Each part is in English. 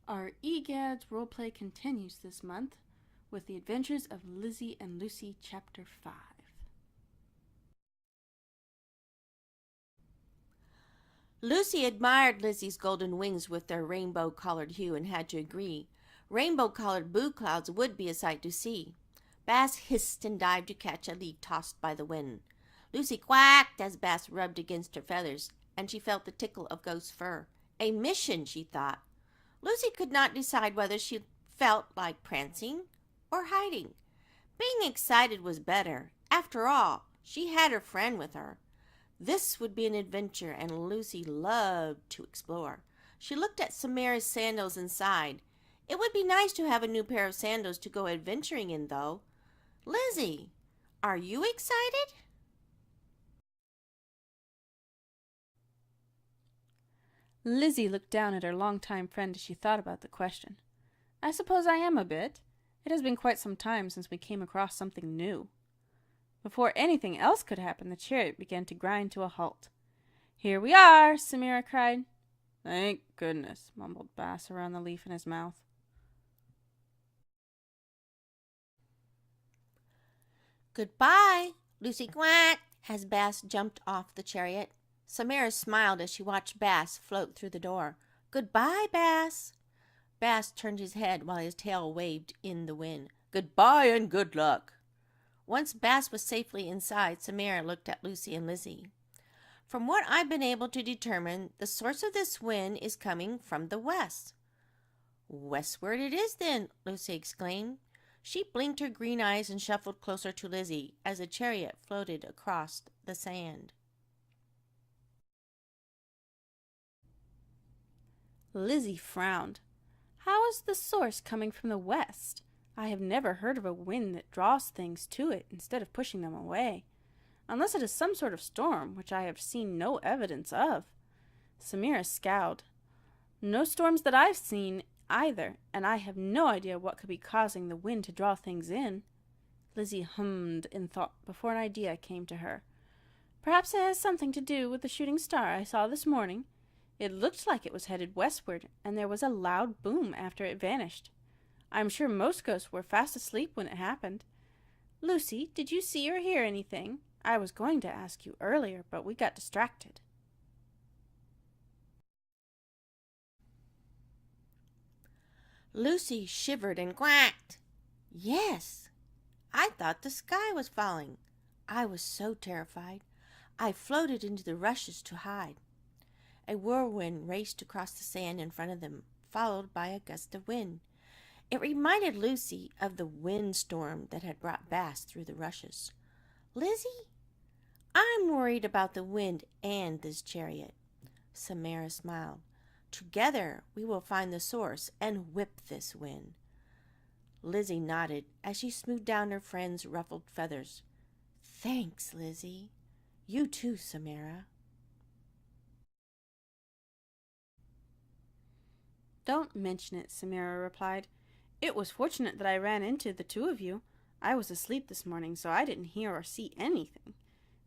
Our E.G.A.D.S roleplay continues this month with the adventures of Lizzy and Lucy, Chapter 5. Lucy admired Lizzy's golden wings with their rainbow-colored hue and had to agree. Rainbow-colored blue clouds would be a sight to see. Bass hissed and dived to catch a leaf tossed by the wind. Lucy quacked as Bass rubbed against her feathers, and she felt the tickle of Ghost's fur. A mission, she thought. Lucy could not decide whether she felt like prancing or hiding. Being excited was better. After all, she had her friend with her. This would be an adventure, and Lucy loved to explore. She looked at Samara's sandals and sighed. It would be nice to have a new pair of sandals to go adventuring in, though. Lizzy, are you excited? Lizzy looked down at her longtime friend as she thought about the question. I suppose I am a bit. It has been quite some time since we came across something new. Before anything else could happen, the chariot began to grind to a halt. Here we are, Samira cried. Thank goodness, mumbled Bass around the leaf in his mouth. Goodbye, Lucy quacked as Bass jumped off the chariot. Samara smiled as she watched Bass float through the door. Goodbye, Bass. Bass turned his head while his tail waved in the wind. Goodbye and good luck. Once Bass was safely inside, Samara looked at Lucy and Lizzy. From what I've been able to determine, the source of this wind is coming from the west. Westward it is then, Lucy exclaimed. She blinked her green eyes and shuffled closer to Lizzy as the chariot floated across the sand. Lizzy frowned. How is the source coming from the west? I have never heard of a wind that draws things to it instead of pushing them away, unless it is some sort of storm, which I have seen no evidence of. Samira scowled. No storms that I've seen either, and I have no idea what could be causing the wind to draw things in. Lizzy hummed in thought before an idea came to her. Perhaps it has something to do with the shooting star I saw this morning. It looked like it was headed westward, and there was a loud boom after it vanished. I'm sure most ghosts were fast asleep when it happened. Lucy, did you see or hear anything? I was going to ask you earlier, but we got distracted. Lucy shivered and quacked. Yes, I thought the sky was falling. I was so terrified. I floated into the rushes to hide. A whirlwind raced across the sand in front of them, followed by a gust of wind. It reminded Lucy of the windstorm that had brought Bass through the rushes. Lizzy, I'm worried about the wind and this chariot. Samara smiled. Together we will find the source and whip this wind. Lizzy nodded as she smoothed down her friend's ruffled feathers. Thanks, Lizzy. You too, Samara. Don't mention it, Samira replied. It was fortunate that I ran into the two of you. I was asleep this morning, so I didn't hear or see anything.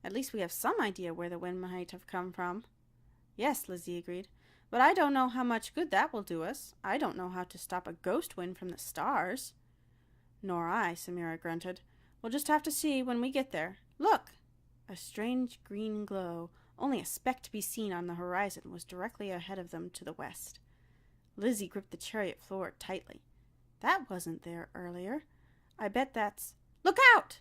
At least we have some idea where the wind might have come from. Yes, Lizzy agreed. But I don't know how much good that will do us. I don't know how to stop a ghost wind from the stars. Nor I, Samira grunted. We'll just have to see when we get there. Look! A strange green glow, only a speck to be seen on the horizon, was directly ahead of them to the west. Lizzy gripped the chariot floor tightly. That wasn't there earlier. I bet that's... Look out!